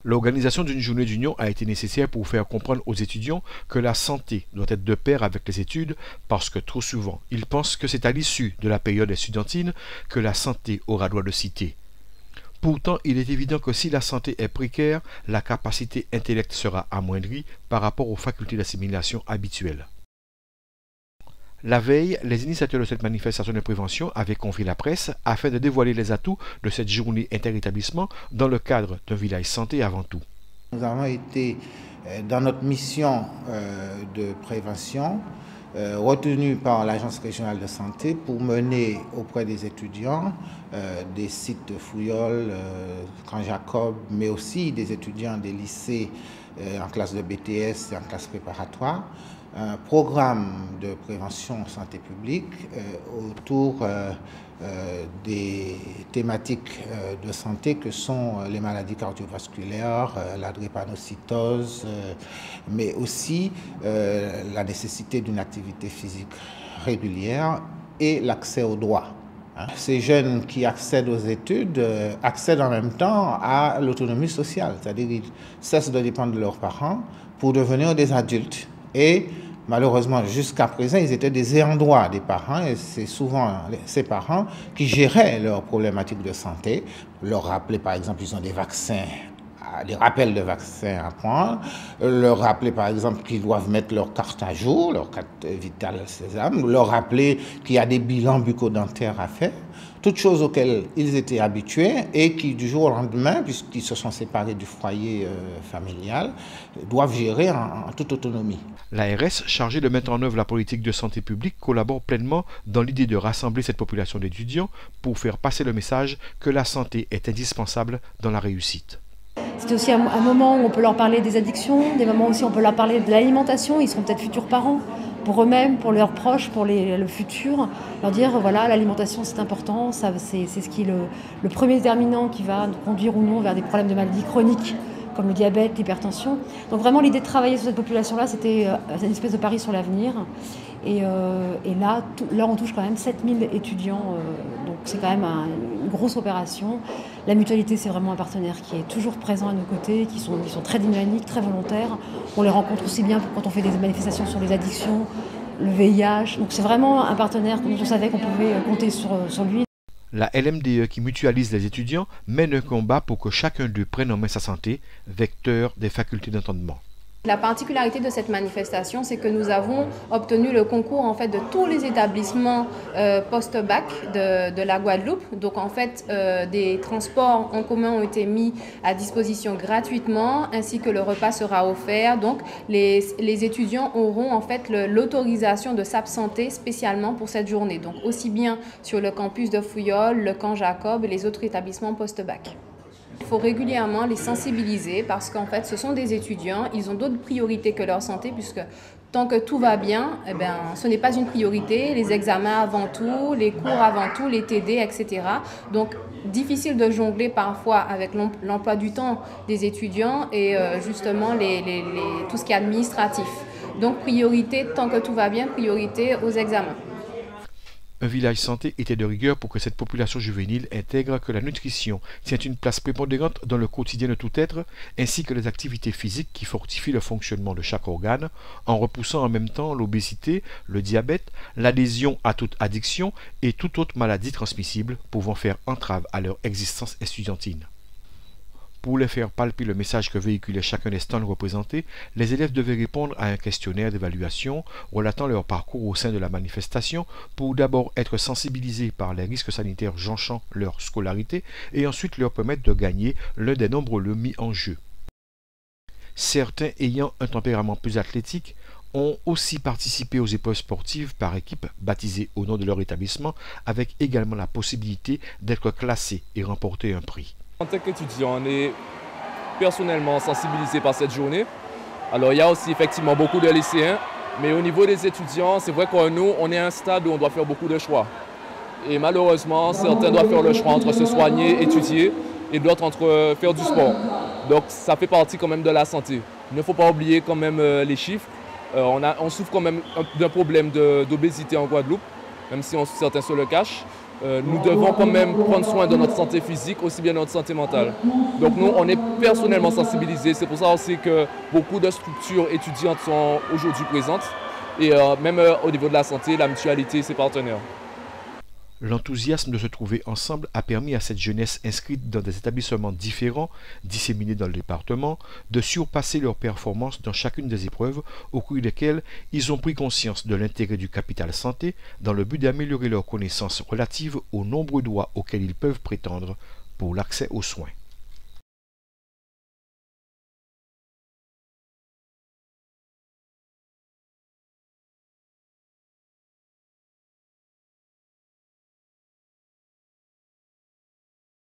L'organisation d'une journée d'union a été nécessaire pour faire comprendre aux étudiants que la santé doit être de pair avec les études parce que trop souvent, ils pensent que c'est à l'issue de la période estudiantine que la santé aura droit de citer. Pourtant, il est évident que si la santé est précaire, la capacité intellectuelle sera amoindrie par rapport aux facultés d'assimilation habituelles. La veille, les initiateurs de cette manifestation de prévention avaient convié la presse afin de dévoiler les atouts de cette journée interétablissement dans le cadre d'un village santé avant tout. Nous avons été, dans notre mission de prévention, retenus par l'Agence régionale de santé pour mener auprès des étudiants des sites de Fouillol, Camp Jacob, mais aussi des étudiants des lycées en classe de BTS et en classe préparatoire, un programme de prévention santé publique autour des thématiques de santé que sont les maladies cardiovasculaires, la drépanocytose, mais aussi la nécessité d'une activité physique régulière et l'accès aux droits. Ces jeunes qui accèdent aux études accèdent en même temps à l'autonomie sociale, c'est-à-dire qu'ils cessent de dépendre de leurs parents pour devenir des adultes. Et malheureusement, jusqu'à présent, ils étaient des ayants droit des parents et c'est souvent ces parents qui géraient leurs problématiques de santé, leur rappeler par exemple ils ont des vaccins, des rappels de vaccins à prendre, leur rappeler par exemple qu'ils doivent mettre leur carte à jour, leur carte vitale sésame, leur rappeler qu'il y a des bilans bucco-dentaires à faire, toutes choses auxquelles ils étaient habitués et qui du jour au lendemain, puisqu'ils se sont séparés du foyer familial, doivent gérer en toute autonomie. L'ARS, chargée de mettre en œuvre la politique de santé publique, collabore pleinement dans l'idée de rassembler cette population d'étudiants pour faire passer le message que la santé est indispensable dans la réussite. C'est aussi un moment où on peut leur parler des addictions, des moments aussi où on peut leur parler de l'alimentation. Ils seront peut-être futurs parents, pour eux-mêmes, pour leurs proches, pour le futur. Leur dire, voilà, l'alimentation c'est important, c'est ce qui est le premier déterminant qui va nous conduire ou non vers des problèmes de maladies chroniques, comme le diabète, l'hypertension. Donc vraiment l'idée de travailler sur cette population-là, c'était une espèce de pari sur l'avenir. Et là, on touche quand même 7000 étudiants, donc c'est quand même une grosse opération. La mutualité, c'est vraiment un partenaire qui est toujours présent à nos côtés, qui sont très dynamiques, très volontaires. On les rencontre aussi bien quand on fait des manifestations sur les addictions, le VIH. Donc c'est vraiment un partenaire dont on savait qu'on pouvait compter sur lui. La LMDE qui mutualise les étudiants mène un combat pour que chacun d'eux prenne en main sa santé, vecteur des facultés d'entendement. La particularité de cette manifestation, c'est que nous avons obtenu le concours en fait de tous les établissements post-bac de la Guadeloupe. Donc en fait, des transports en commun ont été mis à disposition gratuitement, ainsi que le repas sera offert. Donc les étudiants auront en fait l'autorisation de s'absenter spécialement pour cette journée. Donc aussi bien sur le campus de Fouillol, le Camp Jacob et les autres établissements post-bac. Il faut régulièrement les sensibiliser parce qu'en fait, ce sont des étudiants, ils ont d'autres priorités que leur santé puisque tant que tout va bien, eh bien, ce n'est pas une priorité, les examens avant tout, les cours avant tout, les TD, etc. Donc, difficile de jongler parfois avec l'emploi du temps des étudiants et justement tout ce qui est administratif. Donc, priorité, tant que tout va bien, priorité aux examens. Un village santé était de rigueur pour que cette population juvénile intègre que la nutrition tient une place prépondérante dans le quotidien de tout être, ainsi que les activités physiques qui fortifient le fonctionnement de chaque organe, en repoussant en même temps l'obésité, le diabète, l'adhésion à toute addiction et toute autre maladie transmissible pouvant faire entrave à leur existence estudiantine. Pour leur faire palper le message que véhiculait chacun des stands représentés, les élèves devaient répondre à un questionnaire d'évaluation relatant leur parcours au sein de la manifestation pour d'abord être sensibilisés par les risques sanitaires jonchant leur scolarité et ensuite leur permettre de gagner l'un des nombreux lots mis en jeu. Certains ayant un tempérament plus athlétique ont aussi participé aux épreuves sportives par équipe baptisées au nom de leur établissement avec également la possibilité d'être classés et remporter un prix. En tant qu'étudiant, on est personnellement sensibilisé par cette journée. Alors il y a aussi effectivement beaucoup de lycéens, mais au niveau des étudiants, c'est vrai que nous, on est à un stade où on doit faire beaucoup de choix. Et malheureusement, certains doivent faire le choix entre se soigner, étudier, et d'autres entre faire du sport. Donc ça fait partie quand même de la santé. Il ne faut pas oublier quand même les chiffres. On souffre quand même d'un problème d'obésité en Guadeloupe, même si certains se le cachent. nous devons quand même prendre soin de notre santé physique, aussi bien de notre santé mentale. Donc nous, on est personnellement sensibilisés. C'est pour ça aussi que beaucoup de structures étudiantes sont aujourd'hui présentes. Et même au niveau de la santé, la mutualité, ses partenaires. L'enthousiasme de se trouver ensemble a permis à cette jeunesse inscrite dans des établissements différents, disséminés dans le département, de surpasser leurs performances dans chacune des épreuves au cours desquelles ils ont pris conscience de l'intérêt du capital santé dans le but d'améliorer leurs connaissances relatives aux nombreux droits auxquels ils peuvent prétendre pour l'accès aux soins.